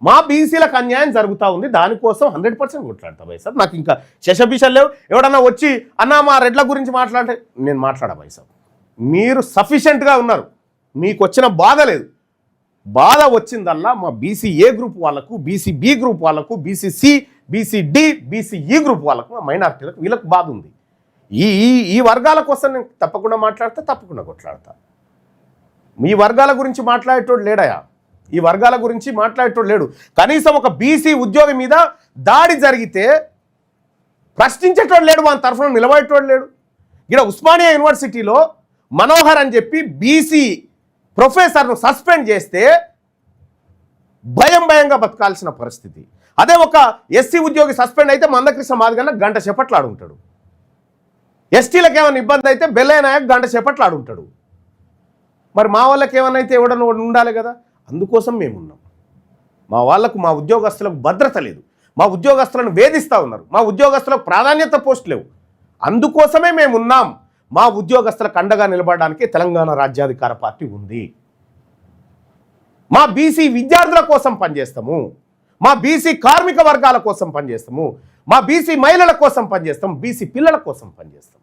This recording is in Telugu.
మా బీసీలకు అన్యాయం జరుగుతూ ఉంది, దానికోసం 100% కొట్లాడతా భాయ్ సాబ్. నాకు ఇంకా శశభిషలు లేవు. ఎవడన్నా వచ్చి అన్నా మా రెడ్ల గురించి మాట్లాడితే నేను మాట్లాడా భాయ్ సాబ్. మీరు సఫిషియెంట్గా ఉన్నారు, మీకు వచ్చిన బాధ లేదు. బాధ వచ్చిందల్లా మా బీసీ-ఏ గ్రూప్ వాళ్ళకు, బీసీ-బి గ్రూప్ వాళ్ళకు, బీసీ-సి, బీసీ-డి, బీసీ-ఈ గ్రూప్ వాళ్ళకు, మా మైనార్టీలకు, వీళ్ళకి బాధ ఉంది. ఈ వర్గాల కోసం నేను తప్పకుండా కొట్లాడతా. మీ వర్గాల గురించి మాట్లాడేటోడు లేడయా, ఈ వర్గాల గురించి మాట్లాడేటోడు లేడు. కనీసం ఒక బీసీ ఉద్యోగి మీద దాడి జరిగితే ప్రశ్నించేటోడు లేడు, మన తరఫున నిలబడేటోడు లేడు. ఇక్కడ ఉస్మానియా యూనివర్సిటీలో మనోహర్ అని చెప్పి బీసీ ప్రొఫెసర్ను సస్పెండ్ చేస్తే భయంగా బతకాల్సిన పరిస్థితి. అదే ఒక ఎస్సీ ఉద్యోగి సస్పెండ్ అయితే మందకృష్ణ మాదిగన్న గంట చేపట్లాడుంటాడు. ఎస్టీలకు ఏమైనా ఇబ్బంది అయితే బెల్లయ్య నాయక్ గంట చేపట్లాడుంటాడు. మరి మా వాళ్ళకి ఏమైనా అయితే ఎవడన్నా ఉండాలి కదా. అందుకోసం మేమున్నాం. మా వాళ్ళకు, మా ఉద్యోగస్తులకు భద్రత లేదు, మా ఉద్యోగస్తులను వేధిస్తూ ఉన్నారు, మా ఉద్యోగస్తులకు ప్రాధాన్యత పోస్ట్ లేవు. అందుకోసమే మేమున్నాం. మా ఉద్యోగస్తులకు అండగా నిలబడడానికి తెలంగాణ రాజ్యాధికార పార్టీ ఉంది. మా బీసీ విద్యార్థుల కోసం పనిచేస్తాము, మా బీసీ కార్మిక వర్గాల కోసం పనిచేస్తాము, మా బీసీ మహిళల కోసం పనిచేస్తాం, బీసీ పిల్లల కోసం పనిచేస్తాం.